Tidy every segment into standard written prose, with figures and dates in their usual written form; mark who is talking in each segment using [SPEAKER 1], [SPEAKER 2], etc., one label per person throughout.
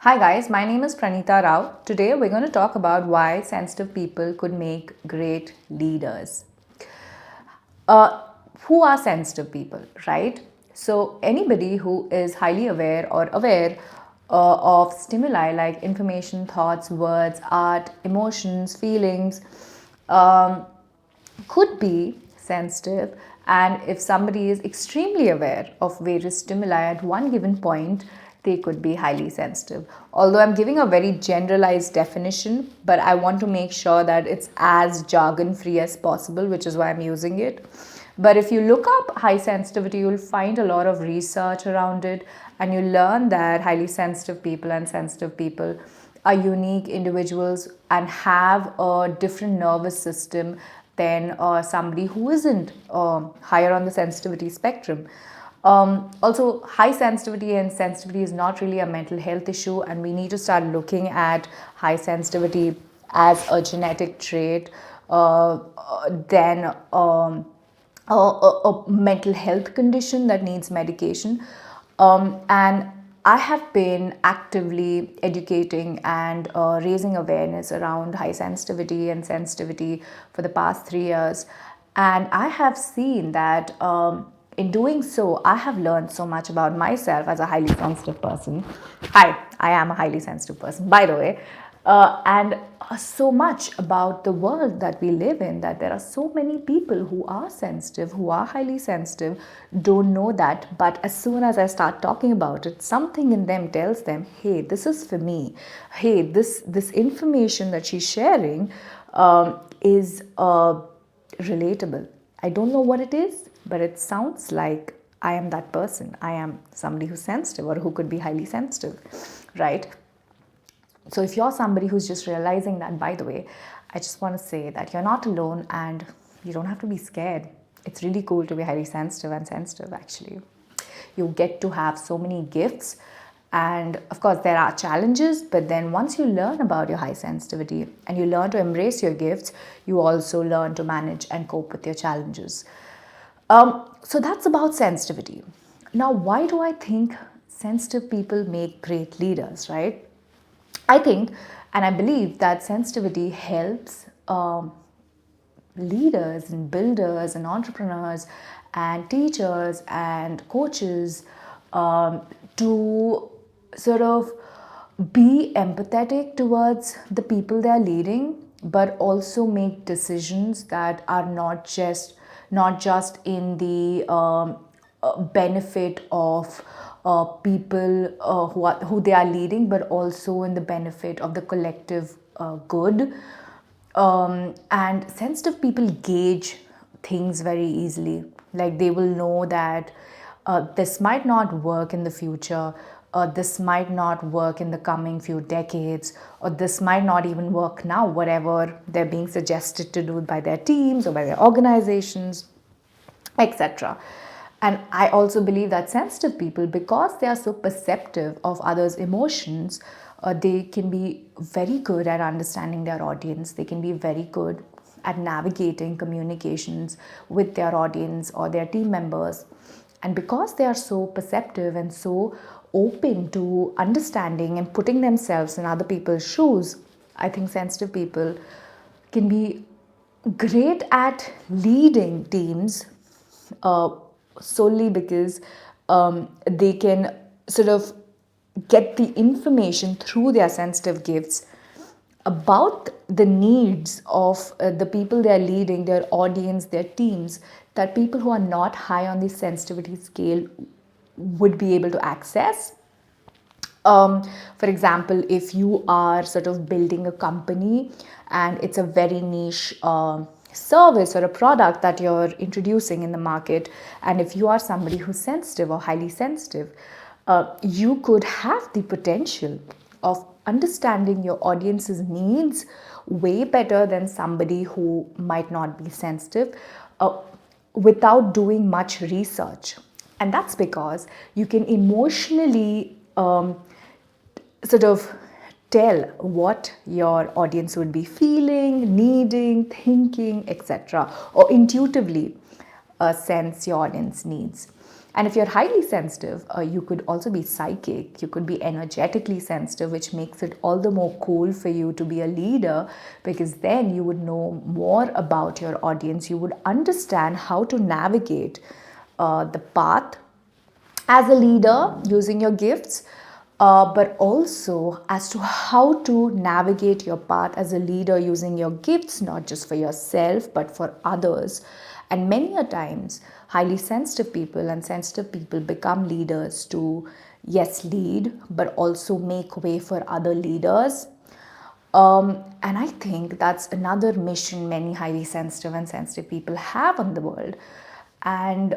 [SPEAKER 1] Hi guys, my name is Pranita Rao. Today we're going to talk about why sensitive people could make great leaders. Uh, who are sensitive people, right? So anybody who is highly aware or aware of stimuli like information, thoughts, words, art, emotions, feelings, um, could be sensitive, and if somebody is extremely aware of various stimuli at one given point, they could be highly sensitive. Although I'm giving a very generalized definition, but I want to make sure that it's as jargon free as possible, which is why I'm using it. But if you look up high sensitivity, you'll find a lot of research around it, and you learn that highly sensitive people and sensitive people are unique individuals and have a different nervous system than somebody who isn't higher on the sensitivity spectrum. Also, high sensitivity and sensitivity is not really a mental health issue, and we need to start looking at high sensitivity as a genetic trait than a mental health condition that needs medication. And I have been actively educating and raising awareness around high sensitivity and sensitivity for the past 3 years. And I have seen that in doing so, I have learned so much about myself as a highly sensitive person. Hi, I am a highly sensitive person, by the way. And so much about the world that we live in, that there are so many people who are sensitive, who are highly sensitive, don't know that. But as soon as I start talking about it, something in them tells them, hey, this is for me. Hey, this information that she's sharing is relatable. I don't know what it is, but it sounds like I am that person. I am somebody who's sensitive or who could be highly sensitive, right? So if you're somebody who's just realizing that, by the way, I just want to say that you're not alone and you don't have to be scared. It's really cool to be highly sensitive and sensitive, actually. You get to have so many gifts. And of course, there are challenges, but then once you learn about your high sensitivity and you learn to embrace your gifts, you also learn to manage and cope with your challenges. So that's about sensitivity. Now, why do I think sensitive people make great leaders, right? I think and I believe that sensitivity helps leaders and builders and entrepreneurs and teachers and coaches to sort of be empathetic towards the people they are leading, but also make decisions that are not just in the benefit of people who they are leading, but also in the benefit of the collective good. And sensitive people gauge things very easily. Like they will know that this might not work in the future, this might not work in the coming few decades, or this might not even work now, whatever they're being suggested to do by their teams or by their organizations, etc. And I also believe that sensitive people, because they are so perceptive of others' emotions, they can be very good at understanding their audience. They can be very good at navigating communications with their audience or their team members. And because they are so perceptive and so open to understanding and putting themselves in other people's shoes, I think sensitive people can be great at leading teams uh, solely because they can sort of get the information through their sensitive gifts about the needs of the people they are leading, their audience, their teams, that people who are not high on the sensitivity scale would be able to access. For example, if you are sort of building a company and it's a very niche service or a product that you're introducing in the market, and if you are somebody who's sensitive or highly sensitive, you could have the potential of understanding your audience's needs way better than somebody who might not be sensitive without doing much research. And that's because you can emotionally sort of tell what your audience would be feeling, needing, thinking, etc., or intuitively sense your audience needs. And if you're highly sensitive, you could also be psychic. You could be energetically sensitive, which makes it all the more cool for you to be a leader, because then you would know more about your audience. You would understand how to navigate the path as a leader using your gifts, but also as to how to navigate your path as a leader using your gifts, not just for yourself, but for others. And many a times, highly sensitive people and sensitive people become leaders to, yes, lead, but also make way for other leaders. And I think that's another mission many highly sensitive and sensitive people have in the world. And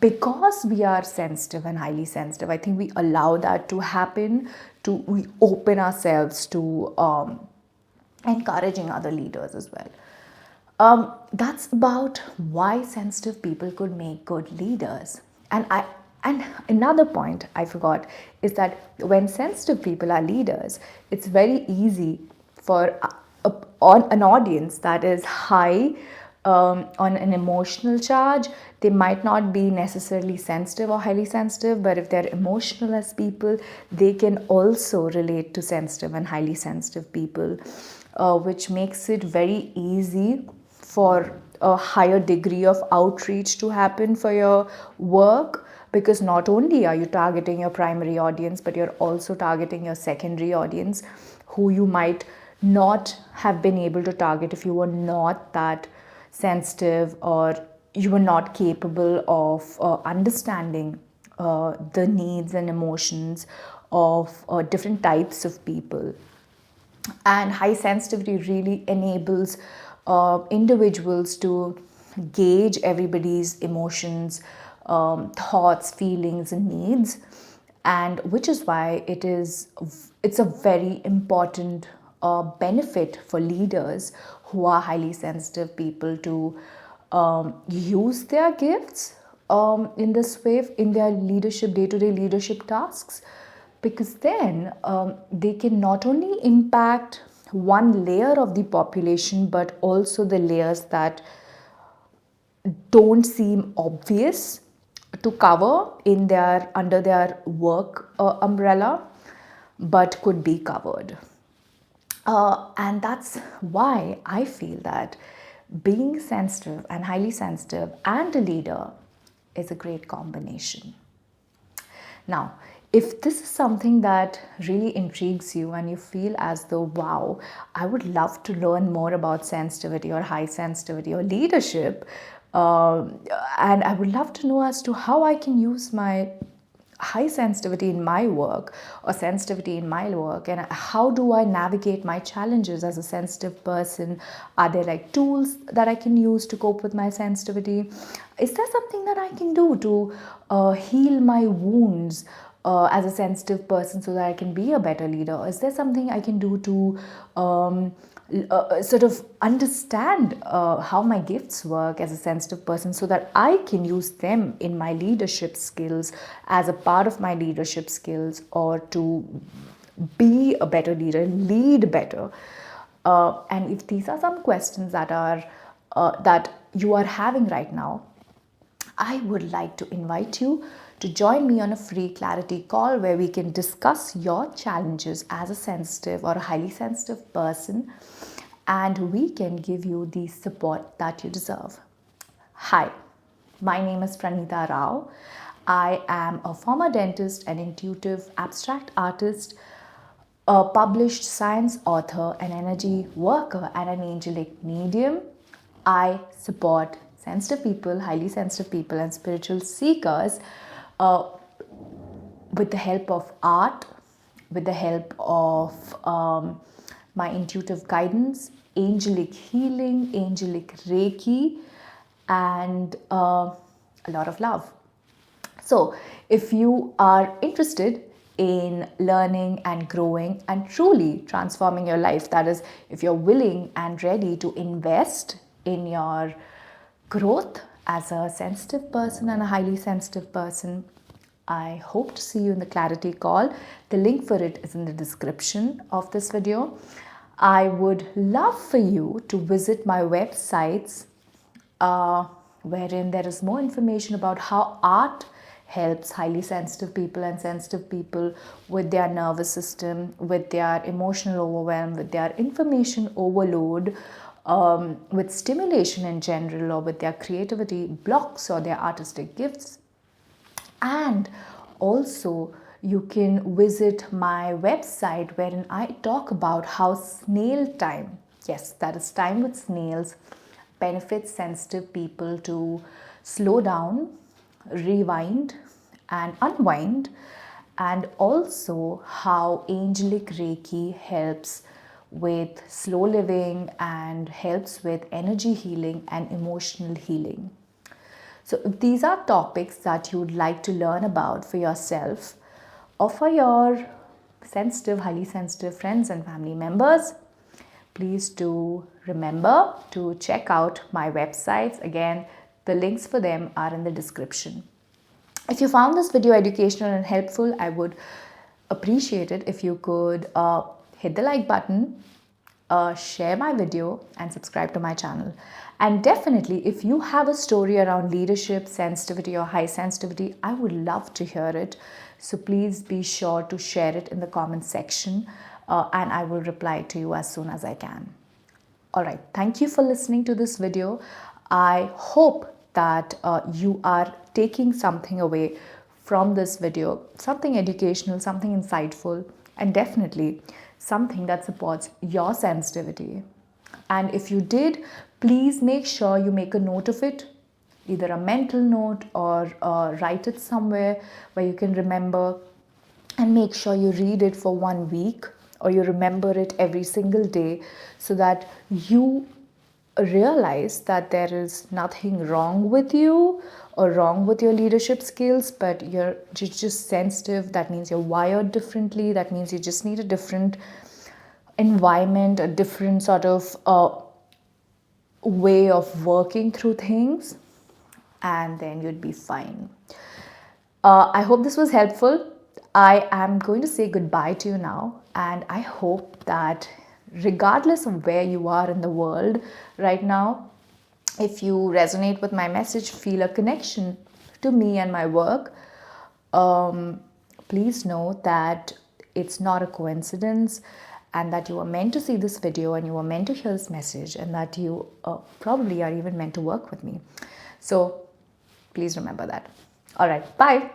[SPEAKER 1] because we are sensitive and highly sensitive, I think we allow that to happen. We open ourselves to encouraging other leaders as well. That's about why sensitive people could make good leaders. And another point I forgot is that when sensitive people are leaders, it's very easy for on an audience that is high on an emotional charge. They might not be necessarily sensitive or highly sensitive, but if they're emotional as people, they can also relate to sensitive and highly sensitive people, which makes it very easy for a higher degree of outreach to happen for your work, because not only are you targeting your primary audience, but you're also targeting your secondary audience, who you might not have been able to target if you were not that sensitive, or you were not capable of understanding the needs and emotions of different types of people. And high sensitivity really enables individuals to gauge everybody's emotions, thoughts, feelings, and needs, and which is why it's a very important benefit for leaders who are highly sensitive people to use their gifts in this way in their leadership, day-to-day leadership tasks, because then they can not only impact one layer of the population, but also the layers that don't seem obvious to cover in their under their work umbrella, but could be covered. And that's why I feel that being sensitive and highly sensitive and a leader is a great combination. Now, if this is something that really intrigues you and you feel as though, wow, I would love to learn more about sensitivity or high sensitivity or leadership, and I would love to know as to how I can use my high sensitivity in my work or sensitivity in my work, and how do I navigate my challenges as a sensitive person? Are there like tools that I can use to cope with my sensitivity? Is there something that I can do to heal my wounds as a sensitive person so that I can be a better leader? Is there something I can do to sort of understand how my gifts work as a sensitive person so that I can use them in my leadership skills as a part of my leadership skills, or to be a better leader, lead better? And if these are some questions that you are having right now, I would like to invite you to join me on a free clarity call where we can discuss your challenges as a sensitive or a highly sensitive person, and we can give you the support that you deserve. Hi, my name is Pranita Rao. I am a former dentist, an intuitive abstract artist, a published science author, an energy worker, and an angelic medium. I support sensitive people, highly sensitive people, and spiritual seekers uh, with the help of art, with the help of my intuitive guidance, angelic healing, angelic Reiki, and a lot of love. So, if you are interested in learning and growing and truly transforming your life, that is, if you're willing and ready to invest in your growth as a sensitive person and a highly sensitive person, I hope to see you in the clarity call. The link for it is in the description of this video. I would love for you to visit my websites wherein there is more information about how art helps highly sensitive people and sensitive people with their nervous system, with their emotional overwhelm, with their information overload, with stimulation in general, or with their creativity blocks or their artistic gifts. And also, you can visit my website wherein I talk about how snail time, yes, that is time with snails, benefits sensitive people to slow down, rewind, and unwind, and also how angelic Reiki helps with slow living and helps with energy healing and emotional healing. So, if these are topics that you would like to learn about for yourself or for your sensitive, highly sensitive friends and family members, please do remember to check out my websites. Again, the links for them are in the description. If you found this video educational and helpful, I would appreciate it if you could hit the like button, share my video, and subscribe to my channel. And definitely, if you have a story around leadership, sensitivity, or high sensitivity, I would love to hear it. So please be sure to share it in the comment section, and I will reply to you as soon as I can. Alright, thank you for listening to this video. I hope that you are taking something away from this video, something educational, something insightful, and definitely something that supports your sensitivity. And if you did, please make sure you make a note of it, either a mental note or write it somewhere where you can remember, and make sure you read it for 1 week or you remember it every single day, so that you realize that there is nothing wrong with you or wrong with your leadership skills, but you're just sensitive. That means you're wired differently. That means you just need a different environment, a different sort of way of working through things, and then you'd be fine. I hope this was helpful. I am going to say goodbye to you now, and I hope that regardless of where you are in the world right now, if you resonate with my message, feel a connection to me and my work, please know that it's not a coincidence, and that you are meant to see this video and you are meant to hear this message, and that you probably are even meant to work with me. So please remember that. All right, bye.